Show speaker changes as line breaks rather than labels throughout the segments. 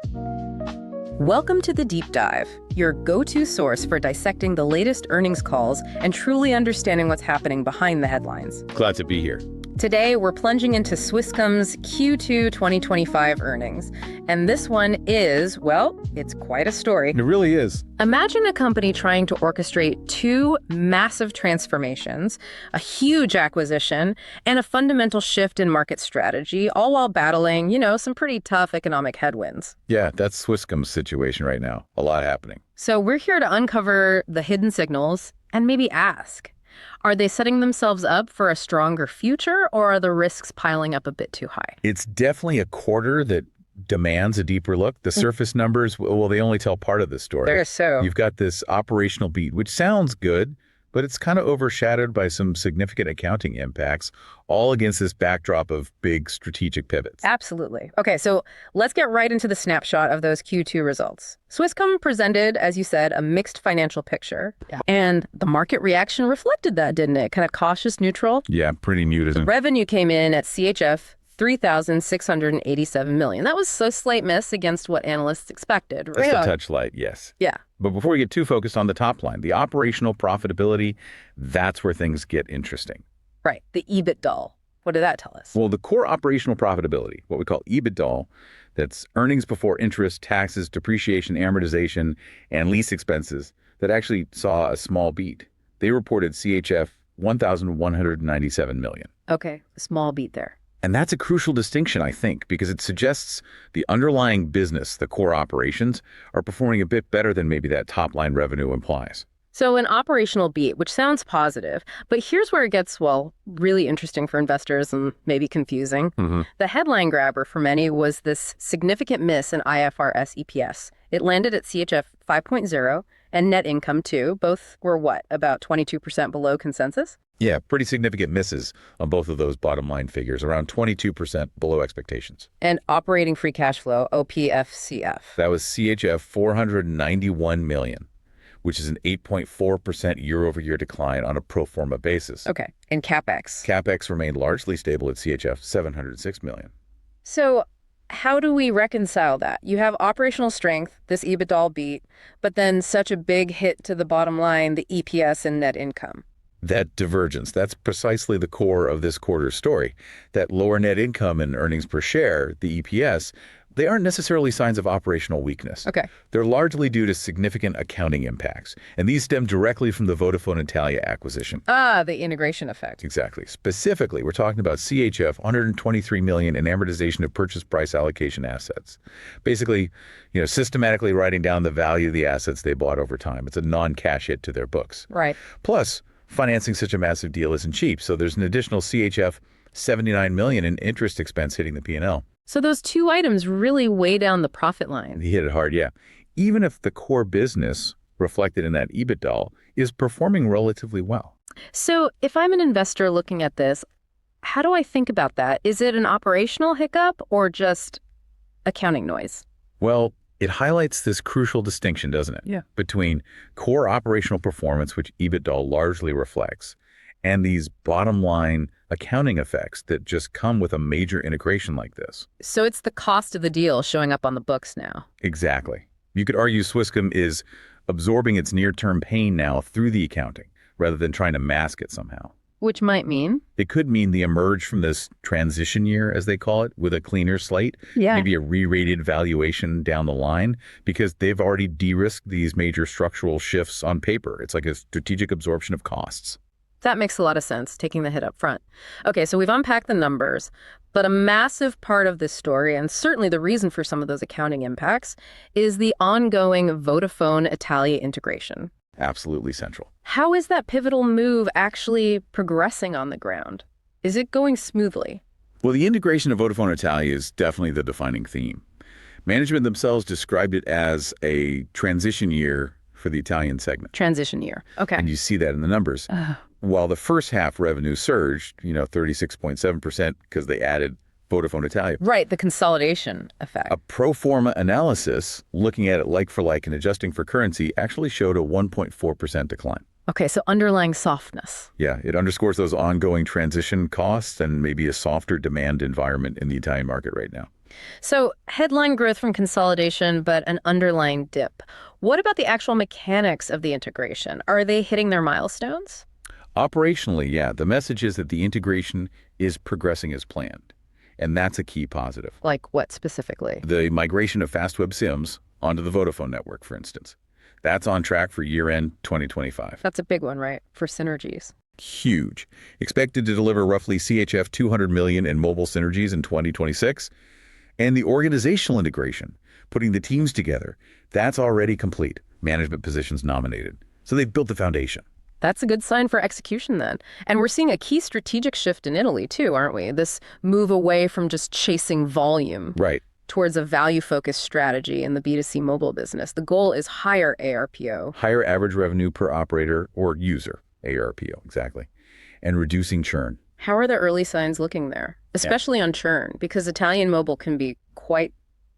Welcome to The Deep Dive, your go-to source for dissecting the latest earnings calls and truly understanding what's happening behind the headlines.
Glad to be here.
Today, we're plunging into Swisscom's Q2 2025 earnings. And this one is, well, it's quite a story.
It really is.
Imagine a company trying to orchestrate two massive transformations, a huge acquisition, and a fundamental shift in market strategy, all while battling, some pretty tough economic headwinds.
Yeah, that's Swisscom's situation right now. A lot happening.
So we're here to uncover the hidden signals and maybe ask, are they setting themselves up for a stronger future, or are the risks piling up a bit too high?
It's definitely a quarter that demands a deeper look. The surface numbers, well, they only tell part of the story.
They're so.
You've got this operational beat, which sounds good, but it's kind of overshadowed by some significant accounting impacts, all against this backdrop of big strategic pivots.
Absolutely. Okay, so let's get right into the snapshot of those Q2 results. Swisscom presented, as you said, a mixed financial picture. Yeah. And the market reaction reflected that, didn't it? Kind of cautious, neutral.
Yeah, pretty muted.
Revenue came in at CHF 3,687 million. That was a slight miss against what analysts expected.
Just a touch light, yes.
Yeah.
But before we get too focused on the top line, the operational profitability, that's where things get interesting.
Right. The EBITDAaL. What did that tell us?
Well, the core operational profitability, what we call EBITDAaL, that's earnings before interest, taxes, depreciation, amortization, and lease expenses, that actually saw a small beat. They reported CHF 1,197 million.
Okay, a small beat there.
And that's a crucial distinction, I think, because it suggests the underlying business, the core operations, are performing a bit better than maybe that top-line revenue implies.
So an operational beat, which sounds positive, but here's where it gets, really interesting for investors and maybe confusing.
Mm-hmm.
The headline grabber for many was this significant miss in IFRS EPS. It landed at CHF 5.0 and net income too. Both were about 22% below consensus?
Yeah, pretty significant misses on both of those bottom line figures, around 22% below expectations.
And operating free cash flow, OPFCF.
That was CHF 491 million, which is an 8.4% year-over-year decline on a pro forma basis.
Okay, and CapEx?
CapEx remained largely stable at CHF 706 million.
So how do we reconcile that? You have operational strength, this EBITDAaL beat, but then such a big hit to the bottom line, the EPS and net income.
That divergence, that's precisely the core of this quarter's story. That lower net income and earnings per share, the EPS, they aren't necessarily signs of operational weakness.
Okay.
They're largely due to significant accounting impacts, and these stem directly from the Vodafone Italia acquisition.
The integration effect.
Exactly. Specifically, we're talking about CHF 123 million in amortization of purchase price allocation assets. Basically, systematically writing down the value of the assets they bought over time. It's a non-cash hit to their books.
Right.
Plus, financing such a massive deal isn't cheap, so there's an additional CHF 79 million in interest expense hitting the P&L.
So those two items really weigh down the profit line.
He hit it hard, yeah. Even if the core business, reflected in that EBITDAaL, is performing relatively well.
So if I'm an investor looking at this, how do I think about that? Is it an operational hiccup or just accounting noise?
Well, it highlights this crucial distinction, doesn't it?
Yeah.
Between core operational performance, which EBITDAaL largely reflects, and these bottom line accounting effects that just come with a major integration like this.
So it's the cost of the deal showing up on the books now.
Exactly. You could argue Swisscom is absorbing its near-term pain now through the accounting, rather than trying to mask it somehow.
Which might mean?
It could mean they emerge from this transition year, as they call it, with a cleaner slate.
Yeah.
Maybe a re-rated valuation down the line, because they've already de-risked these major structural shifts on paper. It's like a strategic absorption of costs.
That makes a lot of sense, taking the hit up front. Okay, so we've unpacked the numbers, but a massive part of this story, and certainly the reason for some of those accounting impacts, is the ongoing Vodafone Italia integration.
Absolutely central.
How is that pivotal move actually progressing on the ground? Is it going smoothly?
Well, the integration of Vodafone Italia is definitely the defining theme. Management themselves described it as a transition year for the Italian segment.
Transition year. Okay.
And you see that in the numbers. While the first half revenue surged, 36.7% because they added Vodafone Italia.
Right, the consolidation effect.
A pro forma analysis, looking at it like for like and adjusting for currency, actually showed a 1.4% decline.
Okay, so underlying softness.
Yeah, it underscores those ongoing transition costs and maybe a softer demand environment in the Italian market right now.
So headline growth from consolidation, but an underlying dip. What about the actual mechanics of the integration? Are they hitting their milestones?
Operationally, yeah, the message is that the integration is progressing as planned. And that's a key positive.
Like what specifically?
The migration of Fastweb SIMs onto the Vodafone network, for instance. That's on track for year-end 2025.
That's a big one, right? For synergies.
Huge. Expected to deliver roughly CHF 200 million in mobile synergies in 2026. And the organizational integration, putting the teams together, that's already complete. Management positions nominated. So they've built the foundation.
That's a good sign for execution then. And we're seeing a key strategic shift in Italy too, aren't we? This move away from just chasing volume.
Right.
Towards a value-focused strategy in the B2C mobile business. The goal is higher ARPO.
Higher average revenue per operator or user, ARPO, exactly. And reducing churn.
How are the early signs looking there? Especially on churn, because Italian mobile can be quite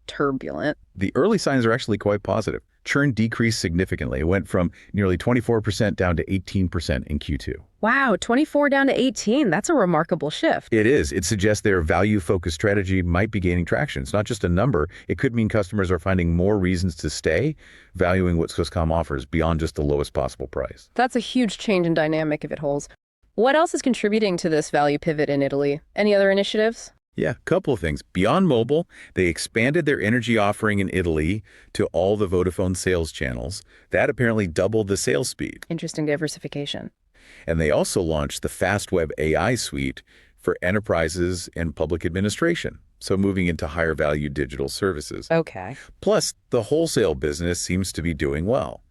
turbulent.
The early signs are actually quite positive. Churn decreased significantly. It went from nearly 24% down to 18% in Q2.
Wow, 24 down to 18. That's a remarkable shift.
It is. It suggests their value-focused strategy might be gaining traction. It's not just a number. It could mean customers are finding more reasons to stay, valuing what Swisscom offers beyond just the lowest possible price.
That's a huge change in dynamic if it holds. What else is contributing to this value pivot in Italy? Any other initiatives?
Yeah, a couple of things. Beyond mobile, they expanded their energy offering in Italy to all the Vodafone sales channels. That apparently doubled the sales speed.
Interesting diversification.
And they also launched the Fastweb AI suite for enterprises and public administration, so moving into higher value digital services.
Okay.
Plus, the wholesale business seems to be doing well.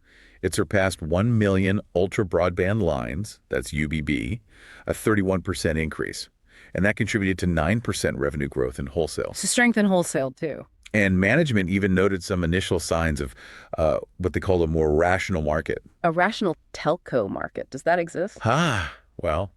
It surpassed 1 million ultra broadband lines, that's UBB, a 31% increase. And that contributed to 9% revenue growth in wholesale.
So strength in wholesale, too.
And management even noted some initial signs of what they call a more rational market.
A rational telco market. Does that exist?
Well,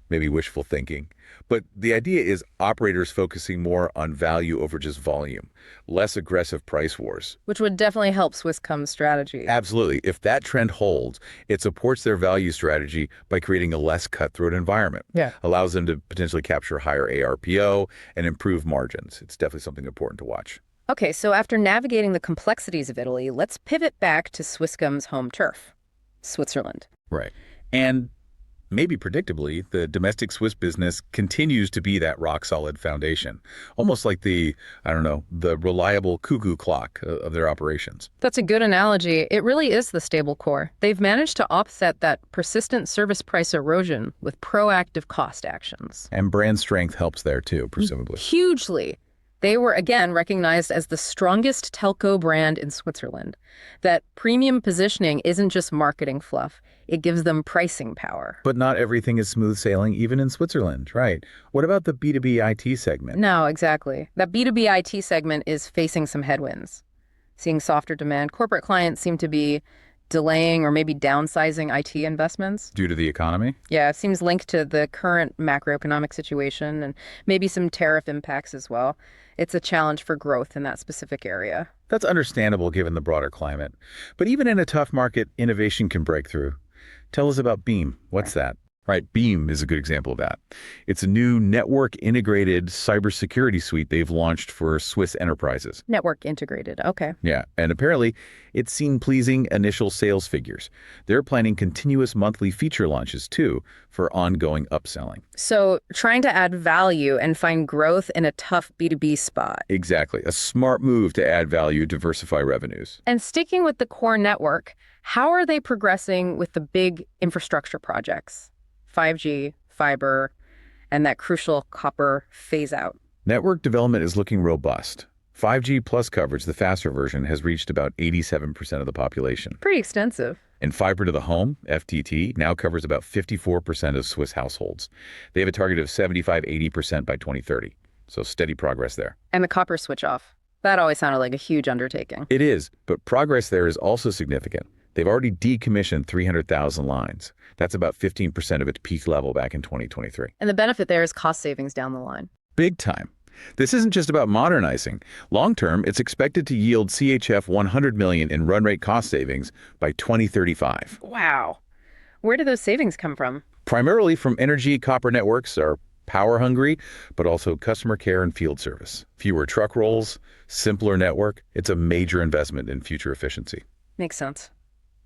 maybe wishful thinking. But the idea is operators focusing more on value over just volume, less aggressive price wars.
Which would definitely help Swisscom's strategy.
Absolutely. If that trend holds, it supports their value strategy by creating a less cutthroat environment.
Yeah.
Allows them to potentially capture higher ARPO and improve margins. It's definitely something important to watch.
Okay, so after navigating the complexities of Italy, let's pivot back to Swisscom's home turf, Switzerland.
Right. And maybe predictably, the domestic Swiss business continues to be that rock-solid foundation, almost like the reliable cuckoo clock of their operations.
That's a good analogy. It really is the stable core. They've managed to offset that persistent service price erosion with proactive cost actions.
And brand strength helps there too, presumably.
Hugely. They were, again, recognized as the strongest telco brand in Switzerland. That premium positioning isn't just marketing fluff. It gives them pricing power.
But not everything is smooth sailing, even in Switzerland, right? What about the B2B IT segment?
No, exactly. That B2B IT segment is facing some headwinds. Seeing softer demand. Corporate clients seem to be delaying or maybe downsizing IT investments.
Due to the economy?
Yeah, it seems linked to the current macroeconomic situation and maybe some tariff impacts as well. It's a challenge for growth in that specific area.
That's understandable given the broader climate. But even in a tough market, innovation can break through. Tell us about Beem. What's that? Right, Beem is a good example of that. It's a new network-integrated cybersecurity suite they've launched for Swiss enterprises.
Network integrated, okay.
Yeah, and apparently it's seen pleasing initial sales figures. They're planning continuous monthly feature launches, too, for ongoing upselling.
So trying to add value and find growth in a tough B2B spot.
Exactly. A smart move to add value, diversify revenues.
And sticking with the core network, how are they progressing with the big infrastructure projects? 5G, fiber, and that crucial copper phase-out.
Network development is looking robust. 5G plus coverage, the faster version, has reached about 87% of the population.
Pretty extensive.
And fiber to the home, FTTH, now covers about 54% of Swiss households. They have a target of 75–80% by 2030. So steady progress there.
And the copper switch off. That always sounded like a huge undertaking.
It is, but progress there is also significant. They've already decommissioned 300,000 lines. That's about 15% of its peak level back in 2023.
And the benefit there is cost savings down the line.
Big time. This isn't just about modernizing. Long-term, it's expected to yield CHF 100 million in run rate cost savings by 2035.
Wow. Where do those savings come from?
Primarily from energy copper networks are Power hungry, but also customer care and field service. Fewer truck rolls, simpler network. It's a major investment in future efficiency.
Makes sense.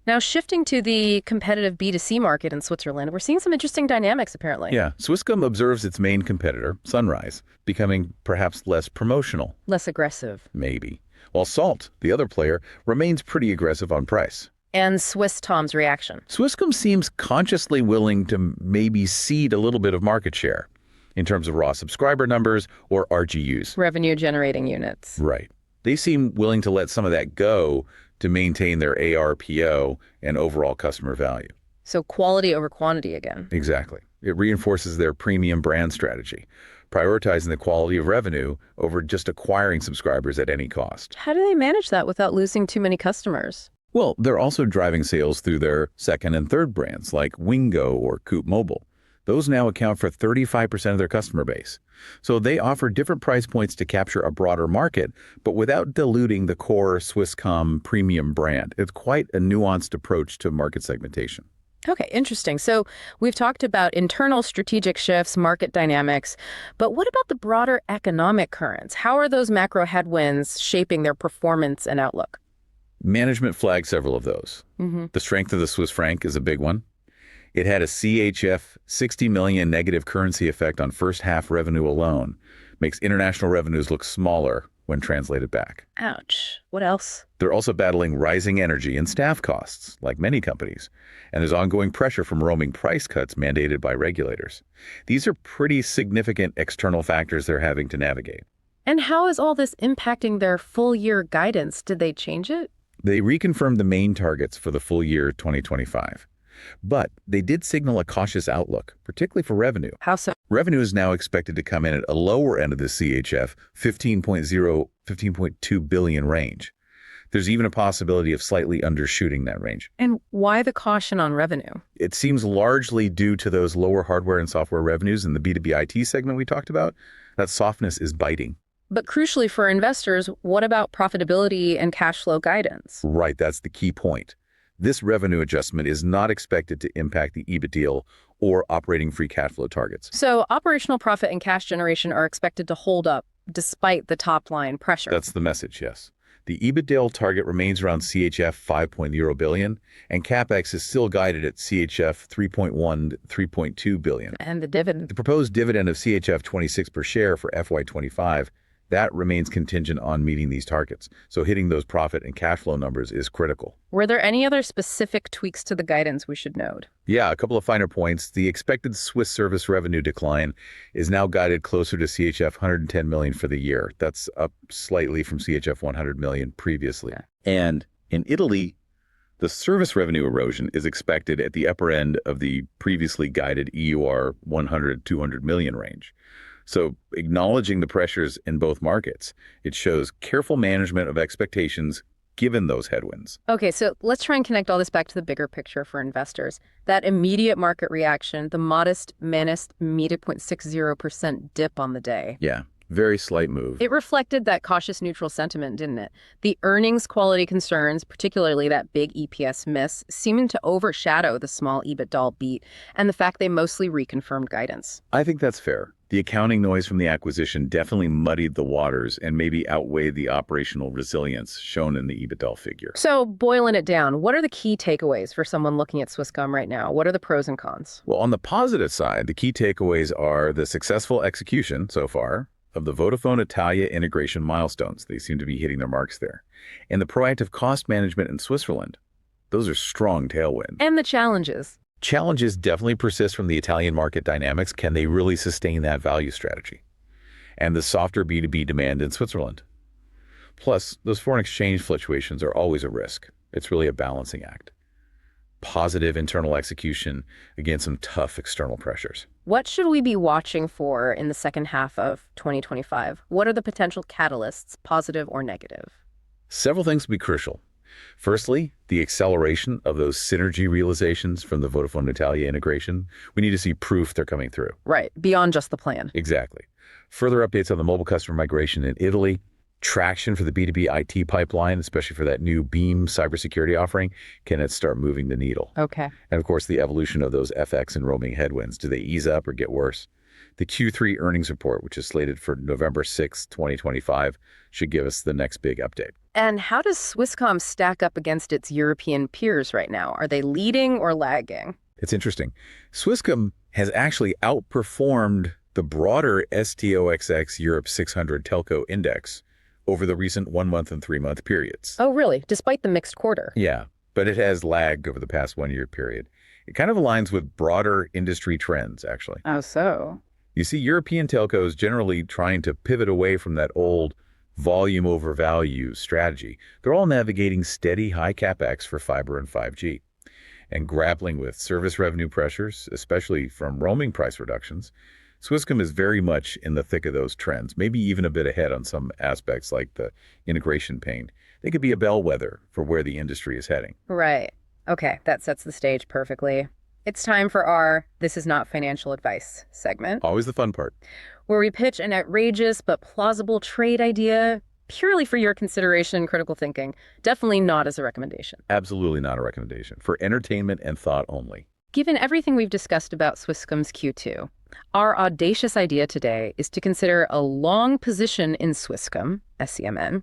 Now, shifting to the competitive B2C market in Switzerland, we're seeing some interesting dynamics, apparently.
Yeah, Swisscom observes its main competitor, Sunrise, becoming perhaps less promotional.
Less aggressive.
Maybe. While Salt, the other player, remains pretty aggressive on price.
And Swisscom's reaction.
Swisscom seems consciously willing to maybe cede a little bit of market share in terms of raw subscriber numbers or RGUs.
Revenue generating units.
Right. They seem willing to let some of that go to maintain their ARPO and overall customer value.
So quality over quantity again.
Exactly. It reinforces their premium brand strategy, prioritizing the quality of revenue over just acquiring subscribers at any cost.
How do they manage that without losing too many customers?
Well, they're also driving sales through their second and third brands like Wingo or Coop Mobile. Those now account for 35% of their customer base. So they offer different price points to capture a broader market, but without diluting the core Swisscom premium brand. It's quite a nuanced approach to market segmentation.
Okay, interesting. So we've talked about internal strategic shifts, market dynamics, but what about the broader economic currents? How are those macro headwinds shaping their performance and outlook?
Management flagged several of those. The strength of the Swiss franc is a big one. It had a CHF 60 million negative currency effect on first half revenue alone. Makes international revenues look smaller when translated back.
Ouch. What else?
They're also battling rising energy and staff costs, like many companies. And there's ongoing pressure from roaming price cuts mandated by regulators. These are pretty significant external factors they're having to navigate.
And how is all this impacting their full year guidance? Did they change it?
They reconfirmed the main targets for the full year 2025. But they did signal a cautious outlook, particularly for revenue.
How so?
Revenue is now expected to come in at a lower end of the CHF 15.2 billion range. There's even a possibility of slightly undershooting that range.
And why the caution on revenue?
It seems largely due to those lower hardware and software revenues in the B2B IT segment we talked about. That softness is biting.
But crucially for investors, what about profitability and cash flow guidance?
Right, that's the key point. This revenue adjustment is not expected to impact the EBITDAaL or operating free cash flow targets.
So operational profit and cash generation are expected to hold up despite the top line pressure.
That's the message, yes. The EBITDAaL target remains around CHF 5.0 billion, and CapEx is still guided at CHF 3.1 to 3.2 billion.
And the dividend.
The proposed dividend of CHF 26 per share for FY25, that remains contingent on meeting these targets. So hitting those profit and cash flow numbers is critical.
Were there any other specific tweaks to the guidance we should note?
Yeah, a couple of finer points. The expected Swiss service revenue decline is now guided closer to CHF 110 million for the year. That's up slightly from CHF 100 million previously.
Okay.
And in Italy, the service revenue erosion is expected at the upper end of the previously guided EUR 100-200 million range. So acknowledging the pressures in both markets, it shows careful management of expectations given those headwinds.
Okay, so let's try and connect all this back to the bigger picture for investors. That immediate market reaction, the modest -0.60% dip on the day.
Yeah, very slight move.
It reflected that cautious neutral sentiment, didn't it? The earnings quality concerns, particularly that big EPS miss, seeming to overshadow the small EBITDAaL beat and the fact they mostly reconfirmed guidance.
I think that's fair. The accounting noise from the acquisition definitely muddied the waters and maybe outweighed the operational resilience shown in the EBITDAaL figure.
So boiling it down, what are the key takeaways for someone looking at Swisscom right now? What are the pros and cons?
Well, on the positive side, the key takeaways are the successful execution so far of the Vodafone Italia integration milestones. They seem to be hitting their marks there. And the proactive cost management in Switzerland. Those are strong tailwinds.
And the challenges.
Challenges definitely persist from the Italian market dynamics. Can they really sustain that value strategy? And the softer B2B demand in Switzerland. Plus, those foreign exchange fluctuations are always a risk. It's really a balancing act. Positive internal execution against some tough external pressures.
What should we be watching for in the second half of 2025? What are the potential catalysts, positive or negative?
Several things will be crucial. Firstly, the acceleration of those synergy realizations from the Vodafone Italia integration. We need to see proof they're coming through.
Right, beyond just the plan.
Exactly. Further updates on the mobile customer migration in Italy, traction for the B2B IT pipeline, especially for that new beem cybersecurity offering. Can it start moving the needle?
Okay.
And of course, the evolution of those FX and roaming headwinds. Do they ease up or get worse? The Q3 earnings report, which is slated for November 6, 2025, should give us the next big update.
And how does Swisscom stack up against its European peers right now? Are they leading or lagging?
It's interesting. Swisscom has actually outperformed the broader STOXX Europe 600 telco index over the recent 1 month and 3 month periods.
Oh, really? Despite the mixed quarter?
Yeah, but it has lagged over the past 1 year period. It kind of aligns with broader industry trends, actually.
Oh, so?
You see European telcos generally trying to pivot away from that old volume over value strategy. They're all navigating steady high capex for fiber and 5G and grappling with service revenue pressures, especially from roaming price reductions. Swisscom is very much in the thick of those trends, maybe even a bit ahead on some aspects like the integration pain. They could be a bellwether for where the industry is heading.
Right. Okay, that sets the stage perfectly. It's time for our This Is Not Financial Advice segment,
Always the fun part.
where we pitch an outrageous but plausible trade idea purely for your consideration and critical thinking, definitely not as a recommendation.
Absolutely not a recommendation. For entertainment and thought only.
Given everything we've discussed about Swisscom's Q2, our audacious idea today is to consider a long position in Swisscom, SCMN,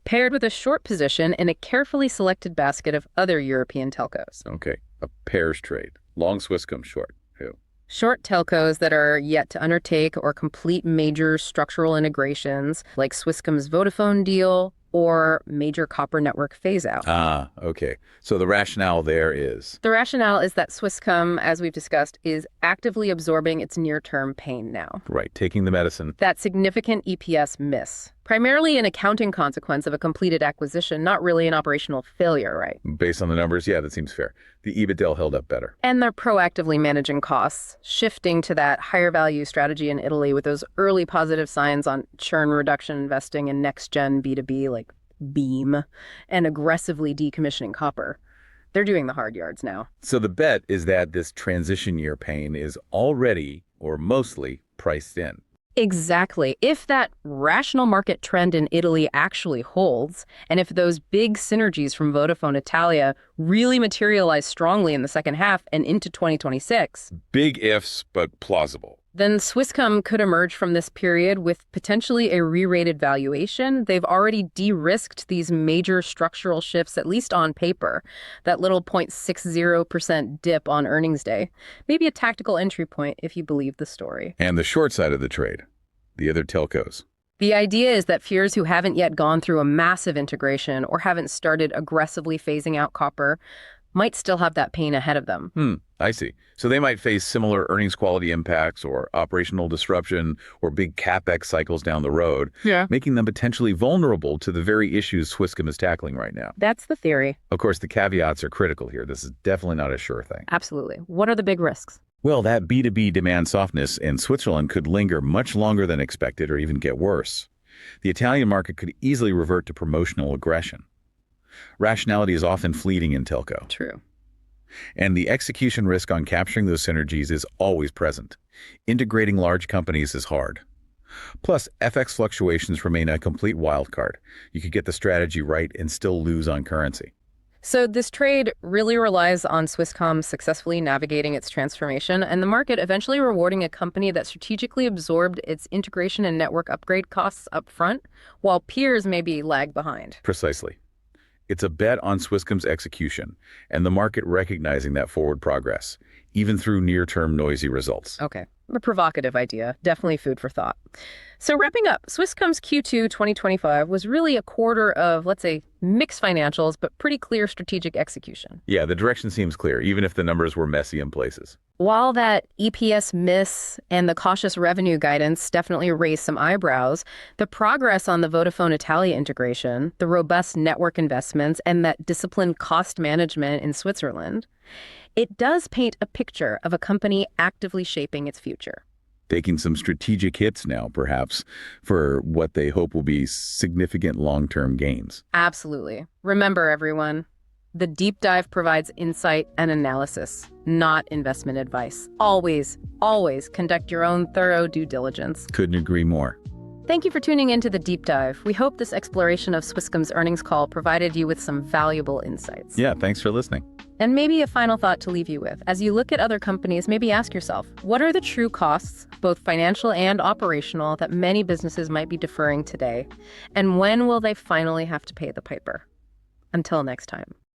paired with a short position in a carefully selected basket of other European telcos.
Okay, a pairs trade. Long Swisscom, short. Who?
Short telcos that are yet to undertake or complete major structural integrations, like Swisscom's Vodafone deal or major copper network phase-out.
Ah, okay. So the rationale there is?
The rationale is that Swisscom, as we've discussed, is actively absorbing its near-term pain now.
Right, taking the medicine.
That significant EPS miss, primarily an accounting consequence of a completed acquisition, not really an operational failure, right?
Based on the numbers, yeah, that seems fair. The EBITDAaL held up better.
And they're proactively managing costs, shifting to that higher value strategy in Italy with those early positive signs on churn reduction investing in next-gen B2B like beem and aggressively decommissioning copper. They're doing the hard yards now.
So the bet is that this transition year pain is already, or mostly, priced in.
Exactly. If that rational market trend in Italy actually holds, and if those big synergies from Vodafone Italia really materialize strongly in the second half and into 2026,
Big ifs, but plausible.
then Swisscom could emerge from this period with potentially a re-rated valuation. They've already de-risked these major structural shifts, at least on paper. That little 0.60% dip on earnings day. Maybe a tactical entry point if you believe the story.
And the short side of the trade, the other telcos.
The idea is that peers who haven't yet gone through a massive integration or haven't started aggressively phasing out copper might still have that pain ahead of them.
I see. So they might face similar earnings quality impacts or operational disruption or big capex cycles down the road, making them potentially vulnerable to the very issues Swisscom is tackling right now.
That's the theory.
Of course, the caveats are critical here. This is definitely not a sure thing.
Absolutely. What are the big risks?
Well, that B2B demand softness in Switzerland could linger much longer than expected or even get worse. The Italian market could easily revert to promotional aggression. Rationality is often fleeting in telco.
True.
And the execution risk on capturing those synergies is always present. Integrating large companies is hard. Plus, FX fluctuations remain a complete wild card. You could get the strategy right and still lose on currency.
So this trade really relies on Swisscom successfully navigating its transformation and the market eventually rewarding a company that strategically absorbed its integration and network upgrade costs up front, while peers maybe lag behind.
Precisely. It's a bet on Swisscom's execution and the market recognizing that forward progress, even through near-term noisy results.
Okay, a provocative idea. Definitely food for thought. So wrapping up, Swisscom's Q2 2025 was really a quarter of, let's say, mixed financials, but pretty clear strategic execution.
Yeah, the direction seems clear, even if the numbers were messy in places.
While that EPS miss and the cautious revenue guidance definitely raised some eyebrows, the progress on the Vodafone Italia integration, the robust network investments, and that disciplined cost management in Switzerland, it does paint a picture of a company actively shaping its future.
Taking some strategic hits now, perhaps, for what they hope will be significant long-term gains.
Absolutely. Remember, everyone, the deep dive provides insight and analysis, not investment advice. Always, always conduct your own thorough due diligence.
Couldn't agree more.
Thank you for tuning in to the deep dive. We hope this exploration of Swisscom's earnings call provided you with some valuable insights.
Yeah, thanks for listening.
And maybe a final thought to leave you with. As you look at other companies, maybe ask yourself, what are the true costs, both financial and operational, that many businesses might be deferring today? And when will they finally have to pay the piper? Until next time.